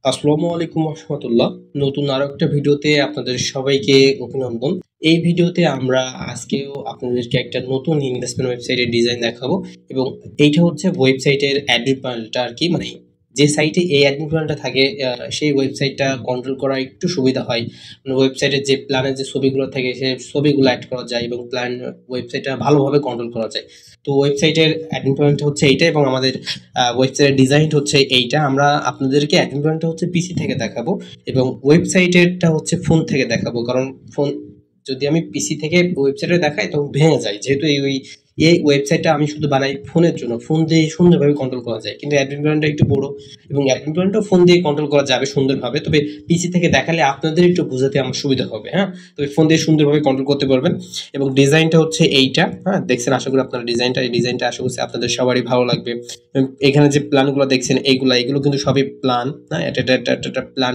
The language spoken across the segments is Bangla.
আসসালামু আলাইকুম রহমতুল্লাহ। নতুন আরো একটা ভিডিওতে আপনাদের সবাইকে অভিনন্দন। এই ভিডিওতে আমরা আজকেও আপনাদেরকে একটা নতুন ইনভেস্টমেন্ট ওয়েবসাইটের ডিজাইন দেখাবো এবং এইটা হচ্ছে ওয়েবসাইটের অ্যাডমিন প্যানেলটা আর কি, মানে যে সাইটে এই অ্যাডমিন প্যানেলটা থাকে সেই ওয়েবসাইটটা কন্ট্রোল করা একটু সুবিধা হয়। মানে ওয়েবসাইটের যে প্ল্যানের যে ছবিগুলো থাকে সেই ছবিগুলো অ্যাড করা যায় এবং প্ল্যান ওয়েবসাইটটা ভালোভাবে কন্ট্রোল করা যায়। তো ওয়েবসাইটের অ্যাডমিন প্যানেলটা হচ্ছে এইটা এবং আমাদের ওয়েবসাইটের ডিজাইন হচ্ছে এইটা। আমরা আপনাদেরকে অ্যাডমিন প্যানেলটা হচ্ছে পিসি থেকে দেখাবো এবং ওয়েবসাইটেরটা হচ্ছে ফোন থেকে দেখাবো, কারণ ফোন যদি আমি পিসি থেকে ওয়েবসাইটে দেখাই তখন ভেঙে যায়, যেহেতু এই ওয়েবসাইটটা আমি শুধু বানাই ফোনের জন্য, ফোন দিয়ে সুন্দরভাবে কন্ট্রোল করা যায়, কিন্তু অ্যাডমিন প্যানেলটা একটু বড় এবং অ্যাডমিন প্যানেলটা ফোন দিয়ে কন্ট্রোল করা যাবে সুন্দরভাবে, তবে পিসি থেকে দেখালে আপনাদের একটু বোঝাতে আমার সুবিধা হবে। হ্যাঁ, তবে ফোন দিয়ে সুন্দরভাবে কন্ট্রোল করতে পারবেন এবং ডিজাইনটা হচ্ছে এইটা। হ্যাঁ, দেখছেন, আশা করি আপনারা এই ডিজাইনটা আশা করছি আপনাদের সবারই ভালো লাগবে। এখানে যে প্ল্যানগুলো দেখছেন এগুলো কিন্তু সবই প্ল্যান। হ্যাঁ, এটা প্ল্যান।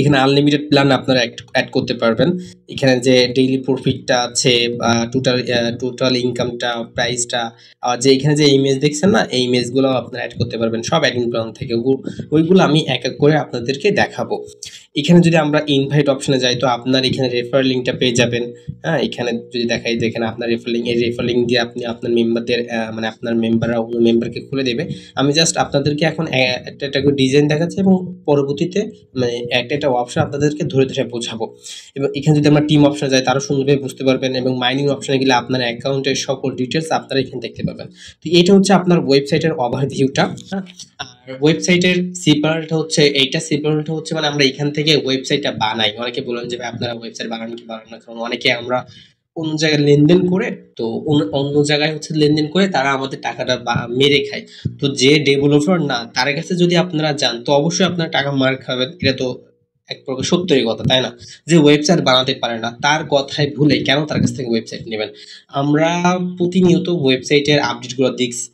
এখানে আনলিমিটেড প্ল্যান আপনারা অ্যাড করতে পারবেন। এখানে যে ডেইলি প্রফিটটা আছে, টোটাল ইনকামটা, প্রাইসটা, আর যে এখানে যে ইমেজ দেখছেন না, এই ইমেজগুলো আপনারা অ্যাড করতে পারবেন সব অ্যাডমিন প্ল্যান থেকে। ওইগুলো আমি এক এক করে আপনাদেরকে দেখাবো। এখানে যদি আমরা ইনভাইট অপশনে যাই তো আপনার এখানে রেফার লিঙ্কটা পেয়ে যাবেন। হ্যাঁ, এখানে যদি দেখাই, দেখেন আপনার রেফার লিঙ্ক দিয়ে আপনি আপনার মেম্বারদের মানে আপনার মেম্বাররা অন্য মেম্বারকে খুলে দেবে। আমি জাস্ট আপনাদেরকে এখন একটা করে ডিজাইন দেখাচ্ছি এবং পরবর্তীতে মানে একটা অপশন আপনাদেরকে ধরে ধরে বোঝাবো। এবং এখানে যদি আমরা টিম অপশনে যাই তারও সুন্দরভাবে বুঝতে পারবেন এবং মাইনিং অপশনে গেলে আপনার অ্যাকাউন্টের সকল ডিটেলস আপনারা এখানে দেখতে পাবেন। তো এটা হচ্ছে আপনার ওয়েবসাইটের ওভারভিউটা। হ্যাঁ, আর ওয়েবসাইটের সিপারেট হচ্ছে এইটা। সিপারেট হচ্ছে মানে আমরা এখান থেকে ওয়েবসাইটটা বানাই। অনেকে বলেন যে ভাই আপনারা ওয়েবসাইট বানান কি বানান না, কারণ অনেকে আমরা অন্য জায়গায় লেনদেন করে, তো অন্য জায়গায় হচ্ছে লেনদেন করে তারা আমাদের টাকাটা মেরে খায়। তো যে ডেভেলপার না তার কাছে যদি আপনারা যান তো অবশ্যই আপনার টাকা মার খাবেন। এটা তো এক প্রকার সত্যই কথা, তাই না? যে ওয়েবসাইট বানাতে পারে না তার কথায় ভুলে কেন তার কাছ থেকে ওয়েবসাইট নেবেন? আমরা প্রতিনিয়ত ওয়েবসাইটের আপডেটগুলো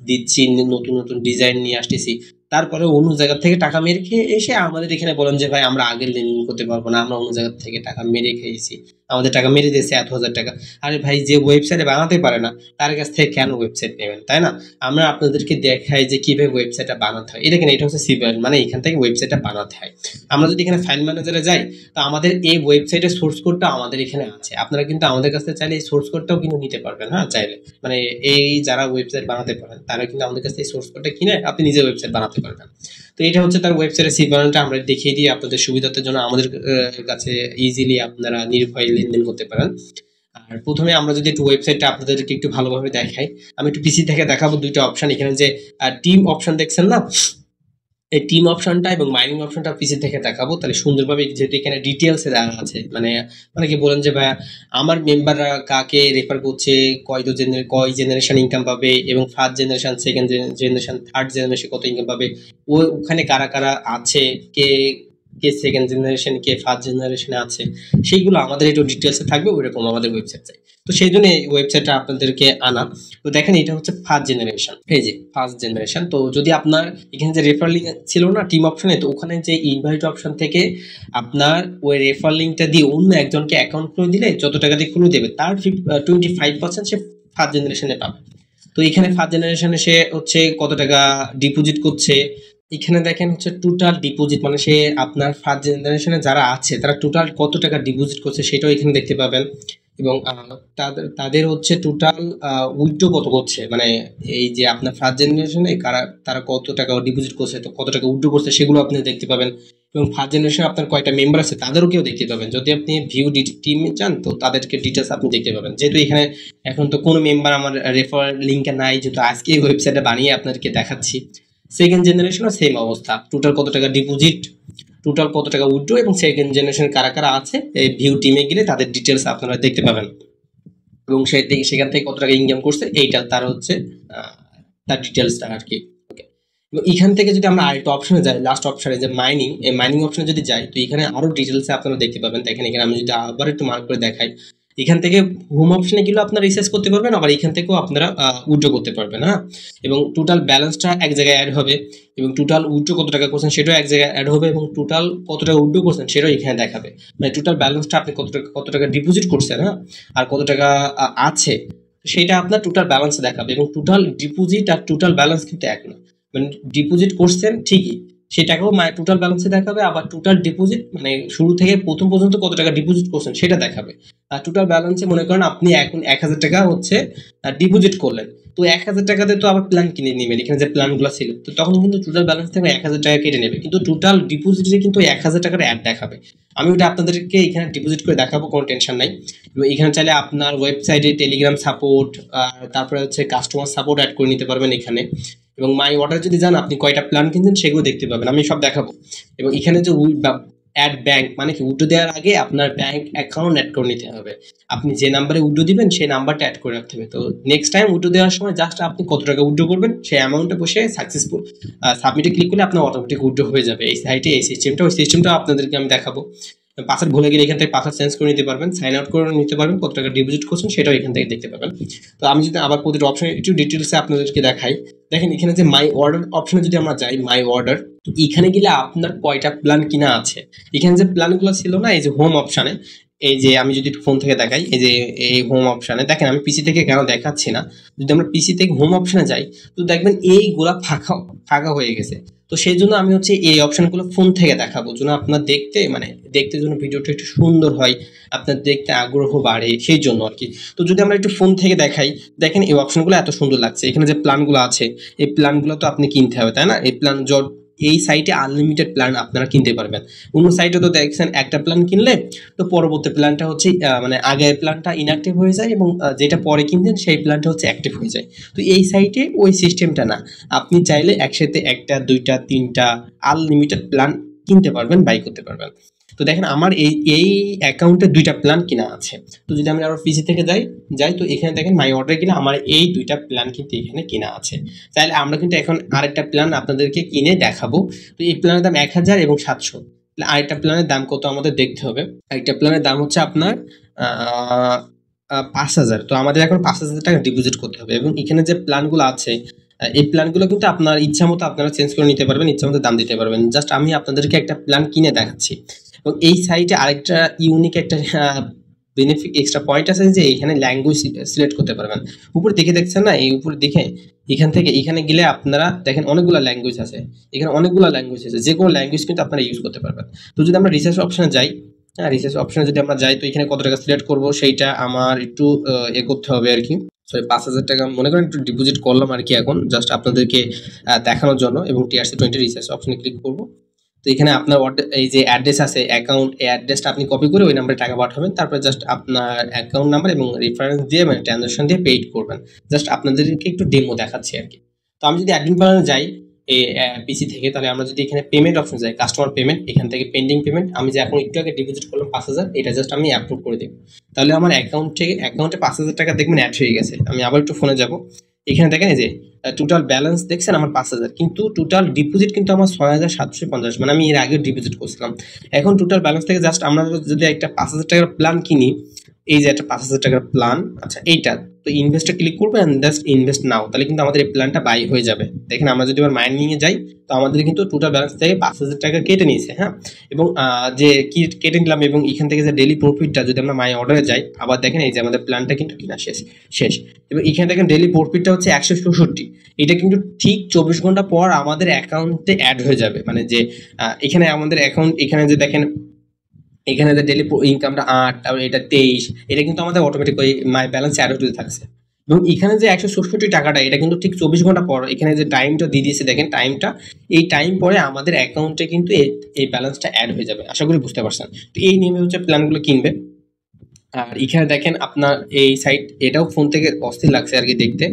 দিচ্ছি, নতুন নতুন ডিজাইন নিয়ে আসতেছি। তারপরে অন্য জায়গা থেকে টাকা মেরে খেয়ে এসে আমাদের এখানে বলেন যে ভাই আমরা আগের লেনদেন করতে পারবো না, আমরা অন্য জায়গা থেকে টাকা মেরে খেয়েছি, আমাদের টাকা মেরে দিয়েছে 1,000 টাকা। আরে ভাই, যে ওয়েবসাইটে বানাতে পারে না তার কাছ থেকে কেন ওয়েবসাইট নেবেন, তাই না? আমরা আপনাদেরকে দেখাই যে কিভাবে ওয়েবসাইটটা বানাতে হয়। এটা কেন, এটা হচ্ছে সিভিল, মানে এখান থেকে ওয়েবসাইটটা বানাতে হয়। আমরা যদি এখানে ফাইল ম্যানেজারে যাই তো আমাদের এই ওয়েবসাইটের সোর্স কোডটা আমাদের এখানে আছে। আপনারা কিন্তু আমাদের কাছ থেকে চাইলে এই সোর্স কোডটাও কিন্তু নিতে পারবেন। হ্যাঁ, চাইলে মানে এই যারা ওয়েবসাইট বানাতে পারেন তারা কিন্তু আমাদের কাছ থেকে সোর্স কোডটা কিনে আপনি নিজে ওয়েবসাইট বানাতে পারবেন। তো এটা হচ্ছে তার ওয়েবসাইটের সিপারেটটা আমরা দেখিয়ে দিই আপনাদের সুবিধার জন্য, আমাদের কাছে ইজিলি আপনারা নির্ভয়ে লেনদেন করতে পারেন। আর প্রথমে আমরা যদি একটু ওয়েবসাইটটা আপনাদেরকে একটু ভালোভাবে দেখাই, আমি একটু পিসি থেকে দেখাবো দুইটা অপশন। এখানে যে টিম অপশন দেখছেন না, এই টিম অপশনটা এবং মাইনিং অপশনটা পিসি থেকে দেখাবো, তাহলে সুন্দরভাবে, যেহেতু এখানে ডিটেলসে দেওয়া আছে। মানে অনেকে বলেন যে ভাইয়া আমার মেম্বাররা কাকে রেফার করছে, কয় জেনারেশন ইনকাম পাবে এবং first generation, second generation, third generation কত ইনকাম পাবে, ওখানে কারা কারা আছে, কে কে সেকেন্ড জেনারেশন, কে ফার্স্ট জেনারেশনে আছে, সেইগুলো আমাদের একটু ডিটেলসে থাকবে। ওইরকম আমাদের ওয়েবসাইট চাই, তো সেই জন্য এই ওয়েবসাইটটা আপনাদেরকে আনা। তো দেখেন, এটা হচ্ছে ফার্স্ট জেনারেশন, এই যে ফার্স্ট জেনারেশন। তো যদি আপনার এখানে যে রেফার লিঙ্ক ছিল না টিম অপশনে, তো ওখানে যে ইনভাইট অপশন থেকে আপনার ওই রেফার লিঙ্কটা দিয়ে অন্য একজনকে অ্যাকাউন্ট খুলে দিলে যত টাকা দিয়ে খুলে দেবে তার 25% সে ফার্স্ট জেনারেশনে পাবে। তো এখানে ফার্স্ট জেনারেশনে সে হচ্ছে কত টাকা ডিপোজিট করছে। এখানে দেখেন হচ্ছে টোটাল ডিপোজিট, মানে সে আপনার ফার্স্ট জেনারেশনে যারা আছে তারা টোটাল কত টাকা ডিপোজিট করছে সেটাও এখানে দেখতে পাবেন। এবং তাদের হচ্ছে টোটাল উইথড্র কত করছে, মানে এই যে আপনার ফার্স্ট জেনারেশনে তারা কত টাকা ডিপোজিট করছে, তো কত টাকা উইথড্র করছে সেগুলো আপনি দেখতে পাবেন। এবং ফার্স্ট জেনারেশনে আপনার কয়টা মেম্বার আছে তাদেরকেও দেখতে পাবেন। যদি আপনি ভিউ টিম চান তো তাদেরকে ডিটেলস আপনি দেখতে পাবেন। যেহেতু এখানে এখন তো কোনো মেম্বার আমার রেফার লিঙ্কে নাই, যেহেতু আজকে এই ওয়েবসাইটে বানিয়ে আপনাদেরকে দেখাচ্ছি। সেকেন্ড জেনারেশনও সেম অবস্থা, টোটাল কত টাকা ডিপোজিট, টোটাল কত টাকা উইথড্র এবং সেকেন্ড জেনারেশন কারা কারা আছে এই ভিউ টিমে গেলে তাদের ডিটেলস আপনারা দেখতে পাবেন। এবং সেখান থেকে কত টাকা ইনকাম করছে এইটা তার হচ্ছে তার ডিটেলসটা আর কি। ওকে, এবং এখান থেকে যদি আমরা আরেকটা অপশনে যাই, লাস্ট অপশনে যে মাইনিং, এই মাইনিং অপশনে যদি যাই তো এখানে আরো ডিটেলসে আপনারা দেখতে পাবেন। দেখেন এখানে আমি যদি আবার একটু মার্ক করে দেখাই, এখান থেকে হোম অপশনে গেলেও আপনারা রিসার্চ করতে পারবেন, আবার এখান থেকেও আপনারা উইথড্র করতে পারবেন। হ্যাঁ, এবং টোটাল ব্যালেন্সটা এক জায়গায় অ্যাড হবে এবং টোটাল উইথড্র কত টাকা করছেন সেটাও এক জায়গায় অ্যাড হবে এবং টোটাল কত টাকা উইথড্র করছেন সেটাও এখানে দেখাবে। মানে টোটাল ব্যালেন্সটা আপনি কত টাকা ডিপোজিট করছেন, হ্যাঁ, আর কত টাকা আছে সেটা আপনার টোটাল ব্যালেন্সে দেখাবে। এবং টোটাল ডিপোজিট আর টোটাল ব্যালেন্স কিন্তু এক না, মানে ডিপোজিট করছেন ঠিকই, সেই টাকাও টোটাল ব্যালেন্সে দেখাবে, আবার টোটাল ডিপোজিট মানে শুরু থেকে প্রথম পর্যন্ত কত টাকা ডিপোজিট করছেন সেটা দেখাবে। আর টোটাল ব্যালেন্সে মনে করেন আপনি এখন 1000 টাকা হচ্ছে ডিপোজিট করলেন, তো 1000 টাকাতে তো আবার প্ল্যান কিনে নেবেন, এখানে যে প্ল্যানগুলো ছিল, তো তখন কিন্তু টোটাল ব্যালেন্স থেকে 1000 টাকা কেটে নেবে, কিন্তু টোটাল ডিপোজিটে কিন্তু 1000 টাকার অ্যাড দেখাবে। আমি ওটা আপনাদেরকে এখানে ডিপোজিট করে দেখাবো, কোনো টেনশন নাই। এবং এখানে চাইলে আপনার ওয়েবসাইটে টেলিগ্রাম সাপোর্ট, তারপরে হচ্ছে কাস্টমার সাপোর্ট অ্যাড করে নিতে পারবেন এখানে। এবং মাই অর্ডার যদি যান, আপনি কয়টা প্ল্যান কিনছেন সেগুলো দেখতে পাবেন, আমি সব দেখাবো। এবং এখানে যে অ্যাড ব্যাংক মানে কি, উইড্রো দেওয়ার আগে আপনার ব্যাংক অ্যাকাউন্ট অ্যাড করে নিতে হবে। আপনি যে নাম্বারে উইড্রো দিবেন সেই নাম্বারটা অ্যাড করে রাখতে হবে। তো নেক্সট টাইম উইড্রো দেওয়ার সময় জাস্ট আপনি কত টাকা উইড্রো করবেন সেই অ্যামাউন্টে বসে সাকসেসফুল সাবমিটে ক্লিক করলে আপনার অটোমেটিক উইড্রো হয়ে যাবে এই সাইটে। এই সিস্টেমটা, ওই সিস্টেমটা আপনাদেরকে আমি দেখাবো। পাসওয়ার্ড ভুলে গেলে এখান থেকে পাসওয়ার্ড চেঞ্জ করে নিতে পারবেন, সাইন আউট করে নিতে পারবেন, কত টাকা ডিপোজিট করছেন সেটাও এখান থেকে দেখতে পাবেন। তো আমি যদি আবার প্রতিটা অপশন একটু ডিটেলসে আপনাদেরকে দেখাই, দেখেন এখানে যে মাই অর্ডার অপশনে যদি আমরা যাই, মাই অর্ডার, তো এখানে গেলে আপনার কয়টা প্ল্যান কিনা আছে, এখানে যে প্ল্যানগুলো ছিল না, এই যে হোম অপশানে, এই যে আমি যদি ফোন থেকে দেখাই, এই যে এই হোম অপশানে দেখেন, আমি পিসি থেকে কেন দেখাচ্ছি না, যদি আমরা পিসি থেকে হোম অপশানে যাই তো দেখবেন এইগুলা ফাঁকা ফাঁকা হয়ে গেছে। তো সেই জন্য আমি হচ্ছে এই অপশনগুলো ফোন থেকে দেখাবো, যেন আপনার দেখতে যেন ভিডিওটা একটু সুন্দর হয়, আপনার দেখতে আগ্রহ বাড়ে, সেই জন্য আর কি। তো যদি আমরা একটু ফোন থেকে দেখাই, দেখেন এই অপশনগুলো এত সুন্দর লাগছে, এখানে যে প্ল্যানগুলো আছে এই প্ল্যানগুলো তো আপনি কিনতে হবে, তাই না? এই প্ল্যান এই সাইটে আনলিমিটেড প্ল্যান আপনারা কিনতে পারবেন। অন্য সাইটে তো দেখছেন একটা প্ল্যান কিনলে তো পরবর্তী প্ল্যানটা হচ্ছে মানে আগের প্ল্যানটা ইনঅ্যাক্টিভ হয়ে যায়, এবং যেটা পরে কিনতেন সেই প্ল্যানটা হচ্ছে অ্যাক্টিভ হয়ে যায়। তো এই সাইটে ওই সিস্টেমটা না, আপনি চাইলে একসাথে একটা, দুইটা, তিনটা আনলিমিটেড প্ল্যান কিনতে পারবেন, বাই করতে পারবেন। তো দেখেন আমার এই অ্যাকাউন্টে দুইটা প্ল্যান কিনা আছে। তো যদি আমি আবার পিসি থেকে যাই তো এখানে দেখেন মাই অর্ডার কিনা আমার এই দুইটা প্ল্যান কিন্তু এখানে কিনা আছে। চাইলে আমরা কিন্তু এখন আরেকটা প্ল্যান আপনাদেরকে কিনে দেখাবো। তো এই প্ল্যানের দাম 1000 এবং 700। আরেকটা প্ল্যানের দাম কত আমাদের দেখতে হবে। আরেকটা প্ল্যানের দাম হচ্ছে আপনার 5000। তো আমাদের এখন 5000 টাকা ডিপোজিট করতে হবে। এবং এখানে যে প্ল্যানগুলো আছে এই প্ল্যানগুলো কিন্তু আপনার ইচ্ছা মতো আপনারা চেঞ্জ করে নিতে পারবেন, ইচ্ছা মতো দাম দিতে পারবেন। জাস্ট আমি আপনাদেরকে একটা প্ল্যান কিনে দেখাচ্ছি। এবং এই সাইটে আরেকটা ইউনিক একটা বেনিফিট এক্সট্রা পয়েন্ট আছে যে এখানে ল্যাঙ্গুয়েজ সিলেক্ট করতে পারবেন। উপরে দেখছেন না, এই উপরে দেখে এখান থেকে এখানে গেলে আপনারা দেখেন অনেকগুলো ল্যাঙ্গুয়েজ আছে, এখানে অনেকগুলো ল্যাঙ্গুয়েজ আছে, যে কোনো ল্যাঙ্গুয়েজ কিন্তু আপনারা ইউজ করতে পারবেন। তো যদি আমরা রিসার্চ অপশনে যাই, রিসার্চ অপশনে যদি আমরা যাই তো এখানে কত টাকা সিলেক্ট করবো সেইটা আমার একটু করতে হবে আর কি। সরি 5000 টাকা মনে করেন একটু ডিপোজিট করলাম আর কি এখন, জাস্ট আপনাদেরকে দেখানোর জন্য। এবং TRC20 রিসার্চ অপশনে ক্লিক করবো। তো এখানে আপনার এই যে অ্যাড্রেস আছে অ্যাকাউন্ট, এই অ্যাড্রেসটা আপনি কপি করে ওই নাম্বারে টাকা পাঠাবেন, তারপরে জাস্ট আপনার অ্যাকাউন্ট নাম্বার এবং রেফারেন্স দিয়ে মানে ট্রানজাকশন দিয়ে পেইড করবেন। জাস্ট আপনাদেরকে একটু ডেমো দেখাচ্ছি আর কি। তো আমি যদি অ্যাডমিন প্যানেলে যাই এই পিসি থেকে, তাহলে আমরা যদি এখানে পেমেন্ট অপশন যাই, কাস্টমার পেমেন্ট, এখান থেকে পেন্ডিং পেমেন্ট, আমি যে এখন একটু আগে ডিপোজিট করলাম 5000, এটা জাস্ট আমি অ্যাপ্রুভ করে দেবো। তাহলে আমার অ্যাকাউন্টে 5000 টাকা দেখবেন অ্যাড হয়ে গেছে। আমি আবার একটু ফোনে যাব, এখানে দেখেন এই যে টোটাল ব্যালেন্স দেখছেন আমার 5000, কিন্তু টোটাল ডিপোজিট কিন্তু আমার 6750, মানে আমি এর আগে ডিপোজিট করছিলাম। এখন টোটাল ব্যালেন্স থেকে জাস্ট আমরা যদি একটা 5000 টাকার প্ল্যান কিনি, এই যে একটা 5000 টাকার প্ল্যান, আচ্ছা এইটা তো ইনভেস্টে ক্লিক করবো অ্যান্ড জাস্ট ইনভেস্ট নাও, তাহলে কিন্তু আমাদের এই প্ল্যানটা বাই হয়ে যাবে। দেখেন আমরা যদি আবার মাইনিংয়ে যাই তো আমাদের কিন্তু টোটাল ব্যালেন্স থেকে 5000 টাকা কেটে নিয়েছে, হ্যাঁ। এবং যে কি কেটে নিলাম, এবং এখান থেকে যে ডেলি প্রফিটটা যদি আমরা মাই অর্ডারে যাই, আবার দেখেন এই যে আমাদের প্ল্যানটা কিন্তু কিনা শেষ। এবং এখানে দেখেন ডেলি প্রফিটটা হচ্ছে 164। এটা কিন্তু ঠিক 24 ঘন্টা পর আমাদের অ্যাকাউন্টে অ্যাড হয়ে যাবে, মানে যে এখানে আমাদের অ্যাকাউন্ট, এখানে যে দেখেন এখানে যে ডেলি ইনকামটা 8, তারপর এটা 23, এটা কিন্তু আমাদের অটোমেটিক ওই মাই ব্যালেন্স অ্যাড হতে থাকছে। এবং এখানে যে 166 টাকাটা, এটা কিন্তু ঠিক 24 ঘন্টা পর এখানে যে টাইমটা দিয়ে দিয়েছে দেখেন টাইমটা, এই টাইম পরে আমাদের অ্যাকাউন্টে কিন্তু এই ব্যালেন্সটা অ্যাড হয়ে যাবে। আশা করি বুঝতে পারছেন। তো এই নিয়মে হচ্ছে প্ল্যানগুলো কিনবে। আর এখানে দেখেন আপনার এই সাইট, এটাও ফোন থেকে অস্থির লাগছে আর কি দেখতে।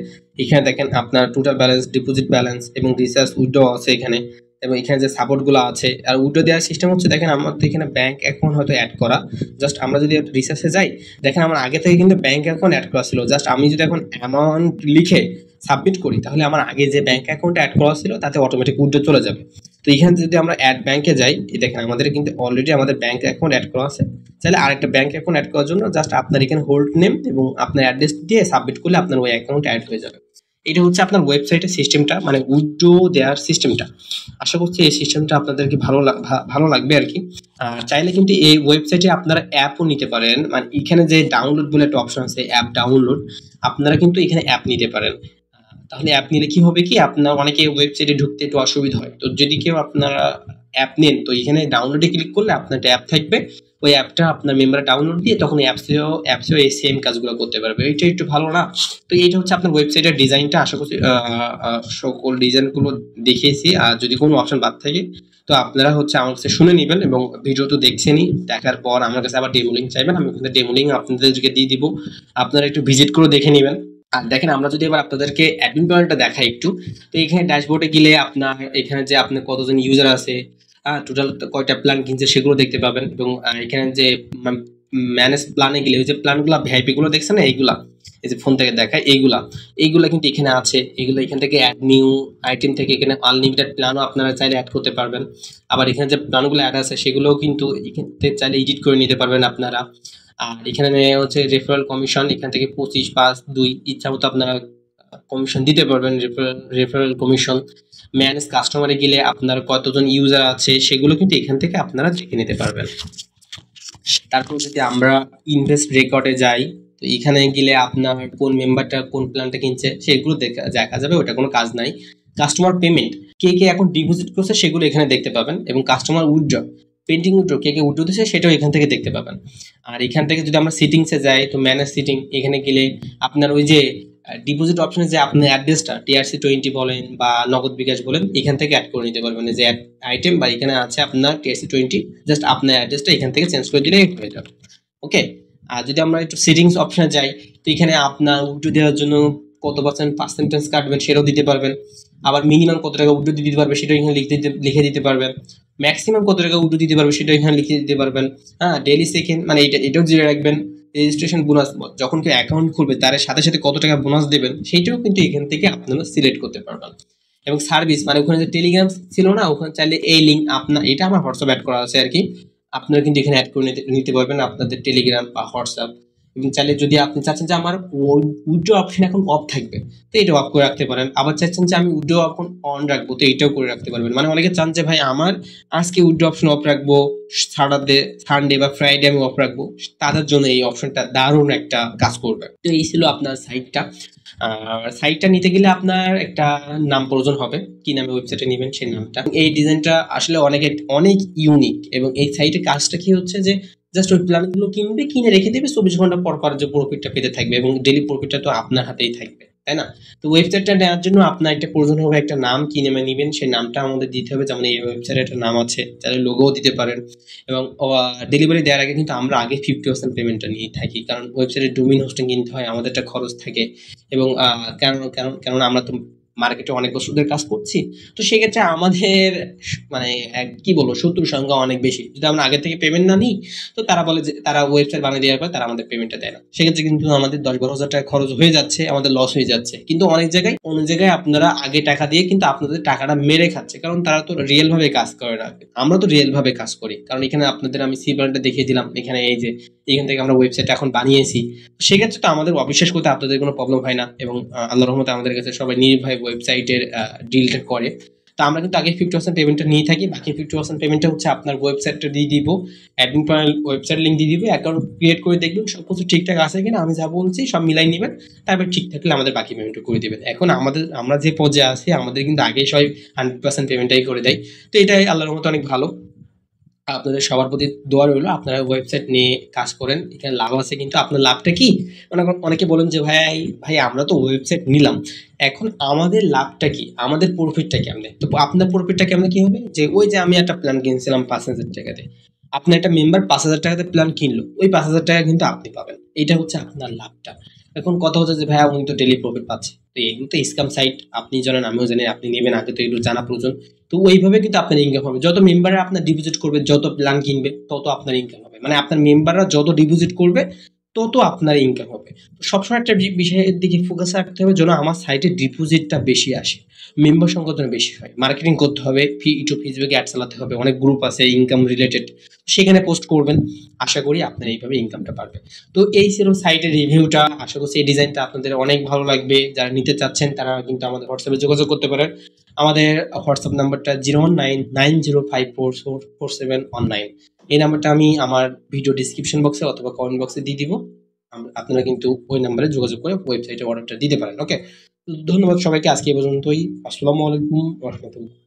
এখানে দেখেন আপনার টোটাল ব্যালেন্স, ডিপোজিট ব্যালেন্স এবং রিচার্জ উইথড্র আছে এখানে। এবং এখানে যে সাপোর্টগুলো আছে, আর উইথড্র দেওয়ার সিস্টেম হচ্ছে দেখেন আমাদের এখানে ব্যাংক অ্যাকাউন্ট হয়তো অ্যাড করা। জাস্ট আমরা যদি রিসার্চে যাই, দেখেন আমার আগে থেকে কিন্তু ব্যাংক অ্যাকাউন্ট অ্যাড করা ছিল। জাস্ট আমি যদি এখন অ্যামাউন্ট লিখে সাবমিট করি, তাহলে আমার আগে যে ব্যাংক অ্যাকাউন্ট অ্যাড করা ছিল তাতে অটোমেটিক উইথড্র চলে যাবে। তো এখানে যদি আমরা অ্যাড ব্যাংকে যাই, দেখেন আমাদের কিন্তু অলরেডি আমাদের ব্যাংক অ্যাকাউন্ট অ্যাড করা আছে। চাইলে আরেকটা ব্যাংক অ্যাকাউন্ট অ্যাড করার জন্য জাস্ট আপনার এখানে হোল্ড নেম এবং আপনার অ্যাড্রেস দিয়ে সাবমিট করলে আপনার ওই অ্যাকাউন্ট অ্যাড হয়ে যাবে। এটা হচ্ছে আপনার ওয়েবসাইটের সিস্টেমটা, মানে উইথড্র দেওয়ার সিস্টেমটা। আশা করছি এই সিস্টেমটা আপনাদেরকে ভালো লাগবে আর কি। চাইলে কিন্তু এই ওয়েবসাইটে আপনারা অ্যাপও নিতে পারেন, মানে এখানে যে ডাউনলোড বলে একটা অপশন আছে, অ্যাপ ডাউনলোড, আপনারা কিন্তু এখানে অ্যাপ নিতে পারেন। তাহলে অ্যাপ নিলে কি হবে কি, আপনার অনেকে ওয়েবসাইটে ঢুকতে একটু অসুবিধা হয়। তো যদি কেউ আপনারা অ্যাপ নেন, তো এখানে ডাউনলোডে ক্লিক করলে আপনার একটা অ্যাপ থাকবে, ওই অ্যাপটা আপনার মেম্বার ডাউনলোড দিয়ে তখন অ্যাপসেও এই সেম কাজগুলো করতে পারবে। এটা একটু ভালো না? তো এইটা হচ্ছে আপনার ওয়েবসাইটের ডিজাইনটা। আশা করছি সকল ডিজাইনগুলো দেখিয়েছি। আর যদি কোনো অপশন বাদ থাকে তো আপনারা হচ্ছে আমার কাছে শুনে নেবেন, এবং ভিডিও তো দেখছেনই, দেখার পর আমার কাছে আবার ডেমো লিঙ্ক চাইবেন, আমি ওখানে ডেমো লিঙ্ক আপনাদেরকে দিয়ে দিব, আপনারা একটু ভিজিট করে দেখে নেবেন। আর দেখেন, আমরা যদি এবার আপনাদেরকে অ্যাডমিন প্যানেলটা দেখাই একটু, তো এখানে ড্যাশবোর্ডে গেলে আপনার এখানে যে আপনার কতজন ইউজার আছে, টোটাল কয়টা প্ল্যান কিনছে সেগুলো দেখতে পাবেন। এবং এখানে যে ম্যানেজ প্ল্যানে গেলে ওই যে প্ল্যানগুলো ভিআইপি গুলো দেখছেন না, এইগুলা এই যে ফোন থেকে দেখায়, এইগুলা কিন্তু এখানে আছে। এগুলো এখান থেকে অ্যাড নিউ আইটেম থেকে এখানে আনলিমিটেড প্ল্যানও আপনারা চাইলে অ্যাড করতে পারবেন। আবার এখানে যে প্ল্যানগুলো অ্যাড আছে সেগুলোও কিন্তু এখান থেকে চাইলে এডিট করে নিতে পারবেন আপনারা। আর এখানে হচ্ছে রেফারেল কমিশন, এখান থেকে 25/5/2 ইচ্ছা মতো আপনারা কমিশন দিতে পারবেন, রেফারেল কমিশন। ম্যানেজ কাস্টমারে গেলে আপনার কতজন ইউজার আছে সেগুলো কিন্তু এখান থেকে আপনারা দেখে নিতে পারবেন। তারপর যদি আমরা ইনভেস্ট রেকর্ডে যাই, তো এখানে গেলে আপনার কোন মেম্বারটা কোন প্ল্যানটা কিনছে সেগুলো দেখা যাবে, ওটা কোনো কাজ নাই। কাস্টমার পেমেন্ট, কে কে এখন ডিপোজিট করছে সেগুলো এখানে দেখতে পাবেন, এবং কাস্টমার উইথড্র, পেন্ডিং উইথড্র, কে কে উইথড্র দিচ্ছে সেটাও এখান থেকে দেখতে পাবেন। আর এখান থেকে যদি আমরা সিটিংসে যাই, তো ম্যানেজ সিটিং, এখানে গেলে আপনার ওই যে ডিপোজিট অপশনে যে আপনার অ্যাড্রেসটা TRC20 বলেন বা নগদ বিকাশ বলেন, এখান থেকে অ্যাড করে নিতে পারবেন। যে আইটেম বা এখানে আছে আপনার TRC20, জাস্ট আপনার অ্যাড্রেসটা এখান থেকে চেঞ্জ করে দিলেই হয়ে যাবে। ওকে। আর যদি আমরা একটু সেটিংস অপশনে যাই, তো এখানে আপনার উইথড্র দেওয়ার জন্য কত পার্সেন্টেজ কাটবেন সেটাও দিতে পারবেন। আবার মিনিমাম কত টাকা উইথড্র দিতে পারবে সেটাও এখানে লিখে দিতে পারবেন। ম্যাক্সিমাম কত টাকা উইথড্র দিতে পারবে সেটাও এখানে লিখে দিতে পারবেন। হ্যাঁ, ডেইলি সেকেন্ড মানে এটাও জেনে রাখবেন। রেজিস্ট্রেশন বোনাস, যখন কেউ অ্যাকাউন্ট খুলবে তার সাথে সাথে কত টাকা বোনাস দেবেন সেইটাও কিন্তু এখান থেকে আপনারা সিলেক্ট করতে পারবেন। এবং সার্ভিস, মানে ওখানে যে টেলিগ্রাম ছিল না, ওখানে চাইলে এই লিঙ্ক আপনার, এটা আমার হোয়াটসঅ্যাপ অ্যাড করা আছে আর কি, আপনারা কিন্তু এখানে অ্যাড করে নিতে পারবেন আপনাদের টেলিগ্রাম বা হোয়াটসঅ্যাপ। এবং চাইলে যদি আপনি চাচ্ছেন যে আমার উইথড্র অপশন এখন অফ থাকবে, তো এটা অফ করে রাখতে পারেন। আবার চাচ্ছেন যে আমি উইথড্র এখন অন রাখবো, তো এটাও করে রাখতে পারবেন। মানে অনেকে চান যে ভাই আমার আজকে উইথড্র অপশন অফ রাখবো, সানডে বা ফ্রাইডে আমি অফ রাখবো, তাদের জন্য এই অপশনটা দারুণ একটা কাজ করবে। তো এই ছিল আপনার সাইটটা। আর সাইটটা নিতে গেলে আপনার একটা নাম প্রয়োজন হবে, কি নামে ওয়েবসাইটে নেবেন সেই নামটা। এই ডিজাইনটা আসলে অনেক ইউনিক, এবং এই সাইটের কাজটা কি হচ্ছে যে জাস্ট ওই প্ল্যানগুলো কিনে রেখে দেবে, 24 ঘন্টা পর পর যে প্রফিটটা পেতে থাকবে, এবং ডেলি প্রফিটটা তো আপনার হাতেই থাকবে, তাই না? তো ওয়েবসাইটটা নেওয়ার জন্য আপনার একটা প্রয়োজন হবে একটা নাম, কি নামে নেবেন সেই নামটা আমাদের দিতে হবে। যেমন এই ওয়েবসাইটে একটা নাম আছে, তাহলে লোগোও দিতে পারেন। এবং ডেলিভারি দেওয়ার আগে কিন্তু আমরা আগে 50% পেমেন্টটা নিয়ে থাকি, কারণ ওয়েবসাইটের ডোমেইন হোস্টিং কিনতে হয়, আমাদের একটা খরচ থাকে। এবং কেননা আমরা তো মার্কেটে অনেক বছর ধরে কাজ করছি, তো সেক্ষেত্রে আমাদের মানে কি বলবো, শত্রুর সংখ্যা অনেক বেশি। যদি আমরা আগে থেকে পেমেন্ট না নিই, তো তারা বলে যে তারা ওয়েবসাইট বানিয়ে দেওয়ার পর তারা আমাদের পেমেন্টটা দেয় না, সেক্ষেত্রে কিন্তু আমাদের 10-12 হাজার টাকা খরচ হয়ে যাচ্ছে, আমাদের লস হয়ে যাচ্ছে। কিন্তু অনেক জায়গায় আপনারা আগে টাকা দিয়ে কিন্তু আপনাদের টাকাটা মেরে খাচ্ছে, কারণ তারা তো রিয়েল ভাবে কাজ করে না। আমরা তো রিয়েল ভাবে কাজ করি, কারণ এখানে আপনাদের আমি সিপ্ল্যানটা দেখিয়ে দিলাম, এখানে এই যে এখান থেকে আমরা ওয়েবসাইট এখন বানিয়েছি, সেক্ষেত্রে তো আমাদের অবিশ্বাস করতে আপনাদের কোনো প্রবলেম হয় না। এবং আল্লাহর রহমতে আমাদের কাছে সবাই নির্ভয় ওয়েবসাইটের ডিলটা করে। তো আমরা কিন্তু আগে 50% পেমেন্টটা নিয়ে থাকি, বাকি 50% পেমেন্টটা হচ্ছে আপনার ওয়েবসাইটটা দিয়ে দিব, অ্যাডমিন প্যানেল ওয়েবসাইট লিঙ্ক দিয়ে দিব, অ্যাকাউন্ট ক্রিয়েট করে দেখবেন সব কিছু ঠিকঠাক আছে কিনা, আমি যা বলছি সব মিলাই নেবেন, তারপর ঠিক থাকলে আমাদের বাকি পেমেন্টটা করে দেবেন। এখন আমরা যে পর্যায়ে আছি, আমাদের কিন্তু আগেই সবাই 100% পেমেন্টটাই করে দেয়। তো এটাই আল্লাহর রহমতে অনেক ভালো। আপনাদের সবার প্রতি দোয়া রইল, আপনারা ওয়েবসাইট নিয়ে কাজ করেন, এখানে লাভ আছে। কিন্তু আপনার লাভটা কি, মানে অনেকে বলেন যে ভাই আমরা তো ওয়েবসাইট নিলাম, এখন আমাদের লাভটা কি, আমাদের প্রফিটটা কেমনে? তো আপনার প্রফিটটা কেমনে কি হবে, যে ওই যে আমি একটা প্ল্যান কিনছিলাম 5,000 টাকাতে, আপনার একটা মেম্বার 5,000 টাকাতে প্ল্যান কিনলো, ওই 5,000 টাকা কিন্তু আপনি পাবেন, এটা হচ্ছে আপনার লাভটা। এখন কথা হচ্ছে যে ভাইয়া উনি তো ডেলি প্রফিট পাচ্ছে, তো এগুলো তো স্ক্যাম সাইট, আপনি জানেন আমিও জানি, আপনি নেবেন আগে তো এগুলো জানা প্রয়োজন। তো ওইভাবে কিন্তু আপনার ইনকাম হবে, যত মেম্বাররা আপনার ডিপোজিট করবে, যত প্ল্যান কিনবে, তত আপনার ইনকাম হবে। মানে আপনার মেম্বাররা যত ডিপোজিট করবে তত আপনার ইনকাম হবে। তো সবসময় একটা বিষয়ের দিকে ফোকাস রাখতে হবে, যেন আমার সাইটে ডিপোজিটটা বেশি আসে, মেম্বার সংখ্যা যেন বেশি হয়। মার্কেটিং করতে হবে, ইউটিউব ফেসবুকে অ্যাড চালাতে হবে, অনেক গ্রুপ আছে ইনকাম রিলেটেড, সেখানে পোস্ট করবেন, আশা করি আপনার এইভাবে ইনকামটা বাড়বে। তো এই ছিল সাইটের রিভিউটা, আশা করছি এই ডিজাইনটা আপনাদের অনেক ভালো লাগবে। যারা নিতে চাচ্ছেন তারা কিন্তু আমাদের হোয়াটসঅ্যাপে যোগাযোগ করতে পারেন। আমাদের হোয়াটসঅ্যাপ নাম্বারটা 01990544719। এই নাম্বারটা আমি আমার ভিডিও ডিসক্রিপশন বক্সে অথবা কমেন্ট বক্সে দিয়ে দিব, আপনারা কিন্তু ওই নাম্বারে যোগাযোগ করে ওয়েবসাইটে অর্ডারটা দিতে পারেন। ওকে, ধন্যবাদ সবাইকে, আজকে এই পর্যন্তই। আসসালামু আলাইকুম ওয়া রাহমাতুল্লাহ।